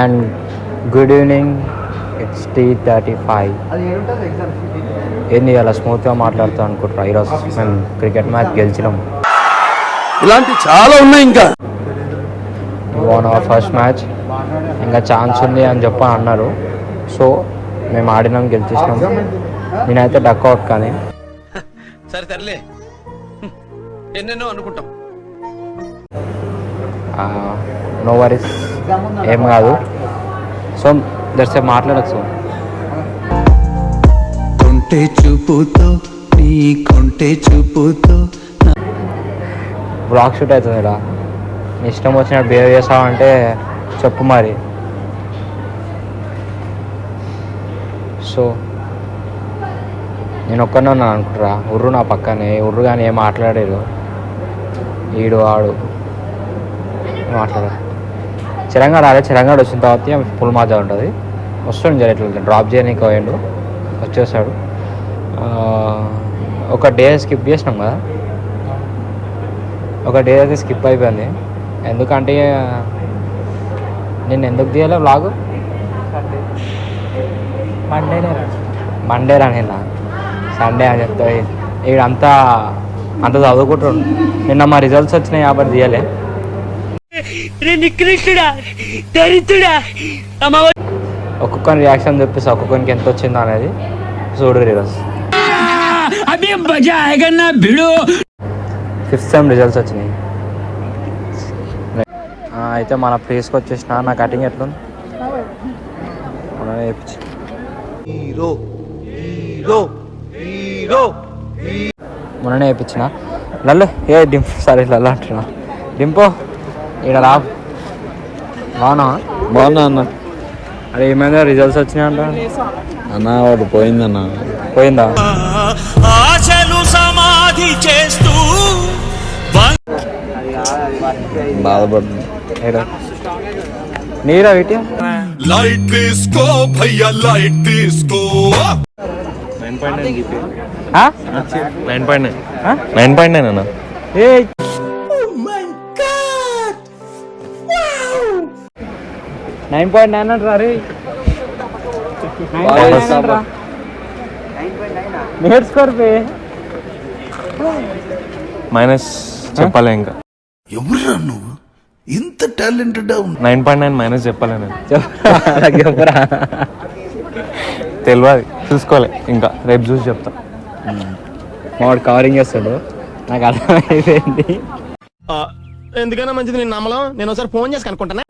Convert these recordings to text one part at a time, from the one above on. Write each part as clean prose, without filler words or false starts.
And good evening. It's 3:35. ఏంది అలా స్మూత్గా మాట్లాడుతూ అనుకుంటారా? ఈరోజు మేము క్రికెట్ మ్యాచ్ గెలిచినాం. ఇలాంటి చాలా ఉన్నాయి. ఇంకా వన్ అవర్ ఫస్ట్ మ్యాచ్, ఇంకా ఛాన్స్ ఉంది అని చెప్పి అన్నారు. సో మేము ఆడినాం, గెలిచేసినాం. నేనైతే డక్అవుట్. కానీ సరే తరలే, ఎన్నెన్నో అనుకుంటాం. నో వరీస్, ఏం కాదు. సో దర్శే మాట్లాడచ్చు. కొంటే చూపుతో నీ కొంటే చూపుతో బ్లాక్ షూట్ అవుతుంది ఇలా. నీ ఇష్టం వచ్చినట్టు బిహేవ్ చేస్తావంటే చెప్పు మరి. సో నేను ఒక్కనే ఉన్నాను అనుకుంటారా? ఉర్రు నా పక్కనే, ఉర్రు కానీ ఏం మాట్లాడారు. ఈడు ఆడు మాట్లాడారు. చిరంగాడు ఆడే, చిరంగాడు వచ్చిన తర్వాత ఫుల్ మాజా ఉంటుంది. వస్తుండే జర ఇట్లా డ్రాప్ చేయడానికి పోయిండు, వచ్చేసాడు. ఒక డే స్కిప్ చేసినాం కదా, ఒక డే అయితే స్కిప్ అయిపోయింది. ఎందుకంటే నేను ఎందుకు తీయలే వ్లాగు? మండే రానినా సండే అని చెప్తా. ఈడంతా అంత చదువుకుంటాడు. నిన్న మా రిజల్ట్స్ వచ్చినాయి కాబట్టి తీయలే. ఒక్కొక్కని రియాక్షన్ చెప్పేసి ఒక్కొక్కరికి ఎంత వచ్చిందో అనేది చూడు. ఈరోజు 5th సెమ్ రిజల్ట్స్ వచ్చినాయి. అయితే మన ప్లేస్కి వచ్చేసిన. నా కటింగ్ ఎట్లుంది? మొన్ననే వేయించిన. లల్లు ఏ డింపు, సరే లల్లు అంటున్నా. డింపో ఇక్కడ రా. బాగున్నా? బాగున్నా అన్న. అరే ఏమైందా? రిజల్ట్స్ వచ్చినాయి అంట అన్న. వాడు పోయిందన్న. పోయిందా? బాధపడుతుంది. నీరా వీటి లైట్ తీసుకో భయ్యా, లైట్ తీసుకో. 9.9 అన్న. ఏ 9.9 అంటారా? రే నేర్చుకోరు. మైనస్ చెప్పాలి ఇంకా. ఎవరురా నువ్వు ఇంత టాలెంటెడ్? 9.9 మైనస్ చెప్పాలి నేను. చెప్పరా? తెలియదు, చూసుకోలే. ఇంకా రేపు చూసి చెప్తా. మావాడు కవరింగ్ చేస్తాడు, నాకు అర్థమైపోయింది. ఎందుకైనా మంచిది నేను నమ్మలం. నేను ఒకసారి ఫోన్ చేసి కనుక్కుంటానే.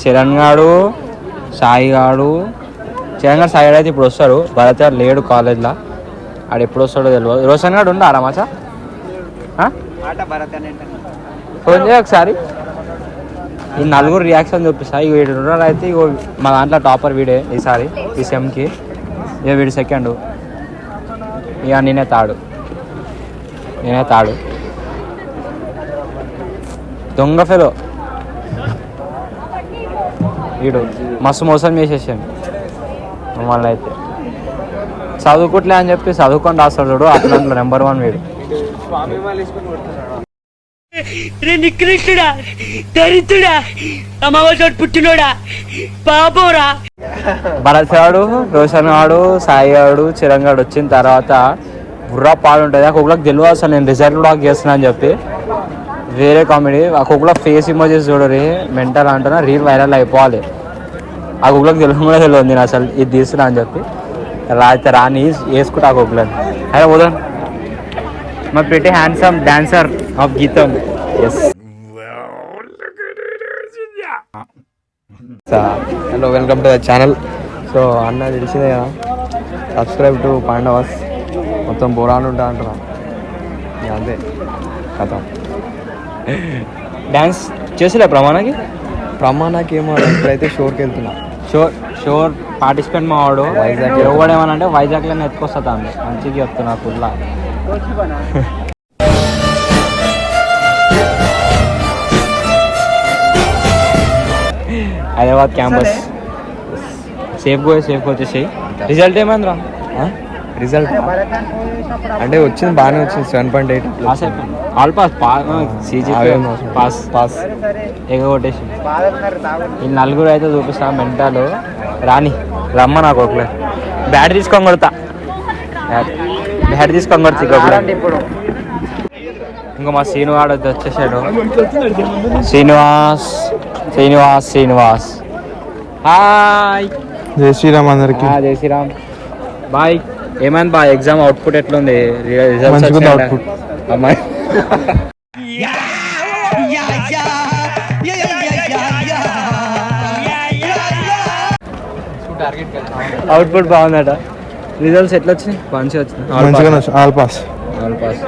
చరణ్ గాడు, సాయి గాడు. చరణ్ గారు, సాయి గారు అయితే ఇప్పుడు వస్తారు. భరత్ గారు లేడు కాలేజ్లో. ఆడు ఎప్పుడు వస్తాడో తెలియదు. రోషన్ గారు ఉండారా మచ్చా? ఫోన్ చేయ ఒకసారి. ఈ నలుగురు రియాక్షన్ చూపిస్తా. ఇక వీడు రూరల్ అయితే ఇగో మా దాంట్లో టాపర్ వీడే ఈసారి, ఈ సెమ్కి. ఇక వీడు సెకండు, ఇక నేనే తాడు. దొంగ ఫెలో వీడు. మస్తు మోసం చేసేసాను మమ్మల్ని అయితే. చదువుకోట్లే అని చెప్పి చదువుకొని రాస్తాడు చూడు, అట్లా నెంబర్ 1 వీడు. నికృష్టుడా, దరిద్రుడా, అమ్మవాడు పుట్టినోడా, బాబోరా. భరత్ గాడు, రోషన్ గాడు, సాయి గాడు, చిరంగ్ గాడు వచ్చిన తర్వాత బుర్రా పాడు ఉంటుంది. ఆ కుక్కలకు తెలియదు అసలు నేను రిజల్ట్ కూడా చేస్తున్నా అని చెప్పి. వేరే కామెడీ. ఆ కుక్కల ఫేస్ ఇమోజెస్ చూడరు, మెంటల్ అంటున్నా. రీల్ వైరల్ అయిపోవాలి. ఆ కుక్కలకు తెలియదు కూడా తెలియదు నేను అసలు ఇది తీస్తున్నా అని చెప్పి. రాని వేసుకుంటా ఆ కుక్కలని. అదే పోదాం. My pretty handsome dancer of GITAM. Yes. Hello, welcome to the channel. So అన్న తెలిసిందే కదా, సబ్స్క్రైబ్ టు పాండవాస్. మొత్తం బోరాలు ఉంటా అంటున్నా. అంతే కథ. డ్యాన్స్ చేసిలే ప్రమాణకి ఏమో. ఇప్పుడైతే షోర్కి వెళ్తున్నా. షోర్ పార్టిసిపెంట్ మా వాడు వైజాగ్. ఎవడు ఏమనంటే వైజాగ్లో ఎత్తుకొస్తా అండి. మంచిగా చెప్తున్నా ఫుల్లా. హైదరాబాద్ క్యాంపస్. సేఫ్ వచ్చేసి. రిజల్ట్ ఏమైందిరా? రిజల్ట్ అంటే వచ్చింది బాగానే వచ్చింది 7.8 పాస్ అయిపోయింది all pass CG pass pass ఎగగొట్టేసి ఈ నలుగురు అయితే చూపిస్తా మెంటాలు రాని రమ్మ నాకు ఒకలే బ్యాట్ తీసుకొని కొడతా బ్యాట్ తీసుకొని కొడతా ఇప్పుడు ఇంకా మా శ్రీనివాడు వచ్చేసాడు శ్రీనివాస్ శ్రీనివాస్ శ్రీనివాస్ హాయ్ జై శ్రీరామ్ అందరికి జై శ్రీరామ్ బాయ్ ఏమైంది బాయ్ ఎగ్జామ్ అవుట్పుట్ ఎట్లుంది మంచిగా అవుట్పుట్ అమ్మాయి అవుట్పుట్ బాగుందట రిజల్ట్స్ ఎట్లా వచ్చినాయి మంచిగా మంచిగా వచ్చినాయి all pass all pass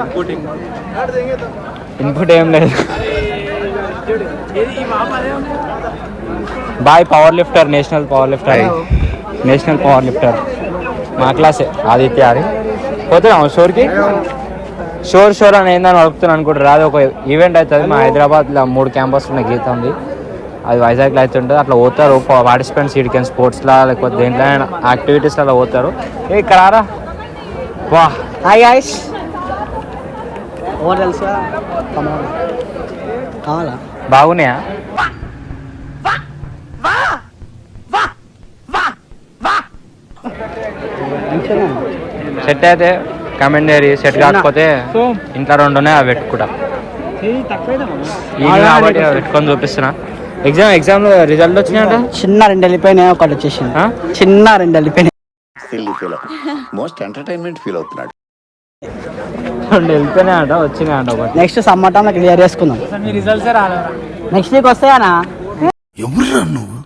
input ఏం లేదు boy power lifter national power lifter మా క్లాసే ఆదిత్య అని పోతున్నాం షోర్కి షోర్ అని ఏందని అడుగుతున్నాను అనుకుంటారు అది ఒక ఈవెంట్ అవుతుంది మా హైదరాబాద్లో 3 క్యాంపస్లు ఉన్నాయి గీత ఉంది అది వైజాగ్లో అవుతుంటుంది అట్లా పోతారు పార్టిసిపెంట్స్ వీడికి స్పోర్ట్స్లో లేకపోతే దేంట్లో యాక్టివిటీస్లో అలా పోతారు ఇక్కడ రా వా హాయ్ గాయ్స్ తెలుసా కావాలా బాగున్నాయా సెట్ అయితే కమెంట్ చేయరి సెట్ కాకపోతే ఇంట్లో 2 ఉన్నాయి అవి పెట్టుకుంటా కాబట్టి అవి పెట్టుకొని చూపిస్తున్నా ఎగ్జామ్ లో రిజల్ట్ వచ్చినాయంట చిన్న 2 వెళ్ళిపోయినాయి ఒకటి వచ్చేసింది చిన్న 2 వెళ్ళిపోయినాయి మోస్ట్ ఎంటర్టైన్మెంట్ ఫీల్ అవుతున్నాడు 2 వెళ్ళిపోయినాయంట వచ్చినాయంట ఒకటి నెక్స్ట్ సమ్మర్ టైంలో క్లియర్ చేసుకుందాం నెక్స్ట్ వీక్ వస్తాయనా ఎవరురా నువ్వు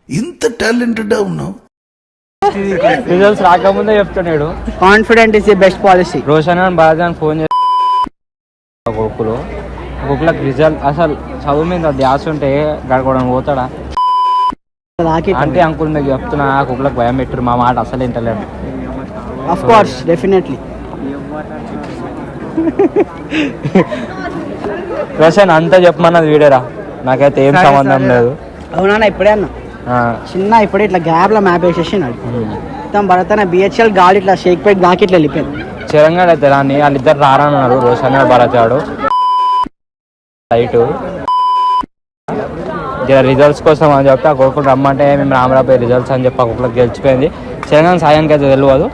ఇంత టాలెంటెడ్ ఉన్నావు రిజల్ట్స్ రాకముందే చెప్తున్నాడు confident is the best policy Roshan అని బాగా ఫోన్ చేసి ఒక్కొక్కరికి రిజల్ట్ అసలు చదువు మీద ధ్యాస ఉంటే గడపడానికి పోతాడా అంటే అంకుల్ మీకు చెప్తున్నా ఒక్కొక్కరికి భయం పెట్టరు మా మాట అసలు వింటలేడు ఆఫ్ కోర్స్ డెఫినెట్లీ రోషన్ అంతా చెప్పమన్నది వీడేరా నాకైతే ఏం సంబంధం లేదు అవునా ఇప్పుడే అన్నా చిన్న ఇప్పుడే ఇట్లా గ్యాప్ లో మ్యాప్ వేసేసినాడు మొత్తం భరతన బిహెచ్ఎల్ గాలి ఇట్లా షేక్ పెట్టి దాకి ఇట్లా వెళ్ళిపోయింది చిరంగాడు అయితే రాని వాళ్ళిద్దరు రారన్నారు రోషన్ భరత్ గాడు లైటు రిజల్ట్స్ కోసం అని చెప్పి ఆ కొడుకులు రమ్మంటే మేము రామరాబాయ్ రిజల్ట్స్ అని చెప్పి ఆ కుక్కలకు గెలిచిపోయింది చిరంగా సాయానికి అయితే తెలియదు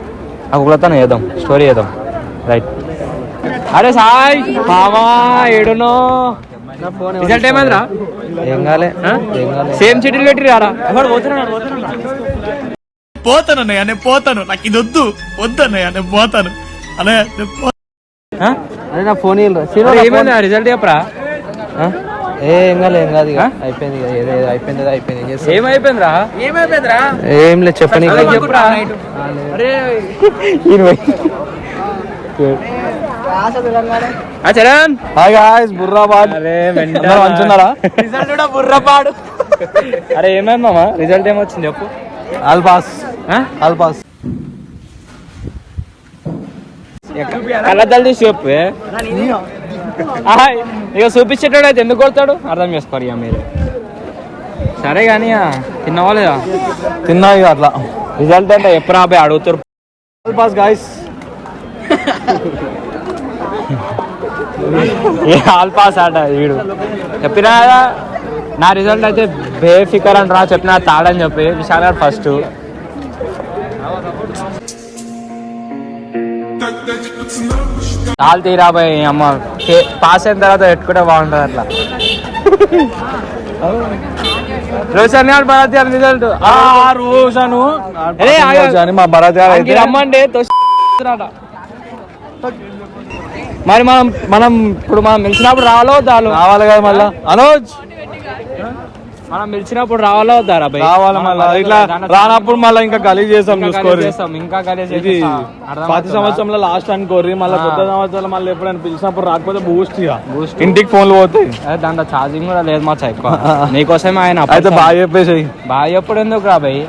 ఆ కుక్కలతో చేద్దాం స్టోరీ చేద్దాం రైట్ అరే సాయ్ మామా ఏడునో రిజల్ట్ ఏమైందిరా ఏం కాలే సేమ్ సిటీలు పెట్టి రారా పోతానన్నయ్య నేను పోతాను నాకు ఇది వద్దన్నయ్య నేను పోతాను అదే నా ఫోన్ ఏమైంది రిజల్ట్ చెప్పరా ఏం కాదు ఇక అయిపోయింది అయిపోయింది ఏమైపోయిందిరా ఏం లేదు చెప్పని చెప్పురా చరణ్ హాయ్ గాయ్స్ బుర్రాబాద్ అరే మంచున్నారా రిజల్ట్ కూడా బుర్రపాడు అరే ఏమైంది మామా రిజల్ట్ ఏమొచ్చింది చెప్పు ఆల్ పాస్ కళ్ళద్దాలు తీసి చెప్పు ఇక చూపించేటాడు అయితే ఎందుకు కొడతాడు అర్థం చేసుకోరు ఇక మీరు సరే కానీ తిన్నావా లేదా తిన్నా ఇక అట్లా రిజల్ట్ అంటే ఎప్పుడు రాబోయే అడుగుతారు all pass guys all pass ఆట వీడు చెప్పినా కదా నా రిజల్ట్ అయితే బేఫికర్ అని రా చెప్పిన తాడని చెప్పి విశాల్ గారు ఫస్ట్ కాలు తీరాబాయ్ అమ్మ పాస్ అయిన తర్వాత పెట్టుకుంటే బాగుంటుంది అట్లా రోషన్ గారు భరత్ గారు రిజల్ట్ రోషన్ మా భరత్ గారు అయితే రమ్మంటే మరి మనం ఇప్పుడు పిలిచినప్పుడు రావాలి కదా మళ్ళా అనోజ్ మనం పిలిచినప్పుడు రావాలో వద్దారా రావాలి మళ్ళా ఇట్లా రానప్పుడు మళ్ళీ ఇంకా గలీజ్ చేస్తాం చూసుకోరు ఇంకా ఇది పాత సంవత్సరంలో లాస్ట్ అనుకోర్రి మళ్ళీ కొత్త సంవత్సరంలో మళ్ళీ ఎప్పుడైనా పిలిచినప్పుడు రాకపోతే బూస్ట్ ఇంటికి ఫోన్లు పోతాయి దాంట్లో ఛార్జింగ్ కూడా లేదు మా ఎక్కువ నీకోసమే ఆయన అయితే బాగా చెప్పేసి బాగా ఎప్పుడు ఎందుకు రా భయ్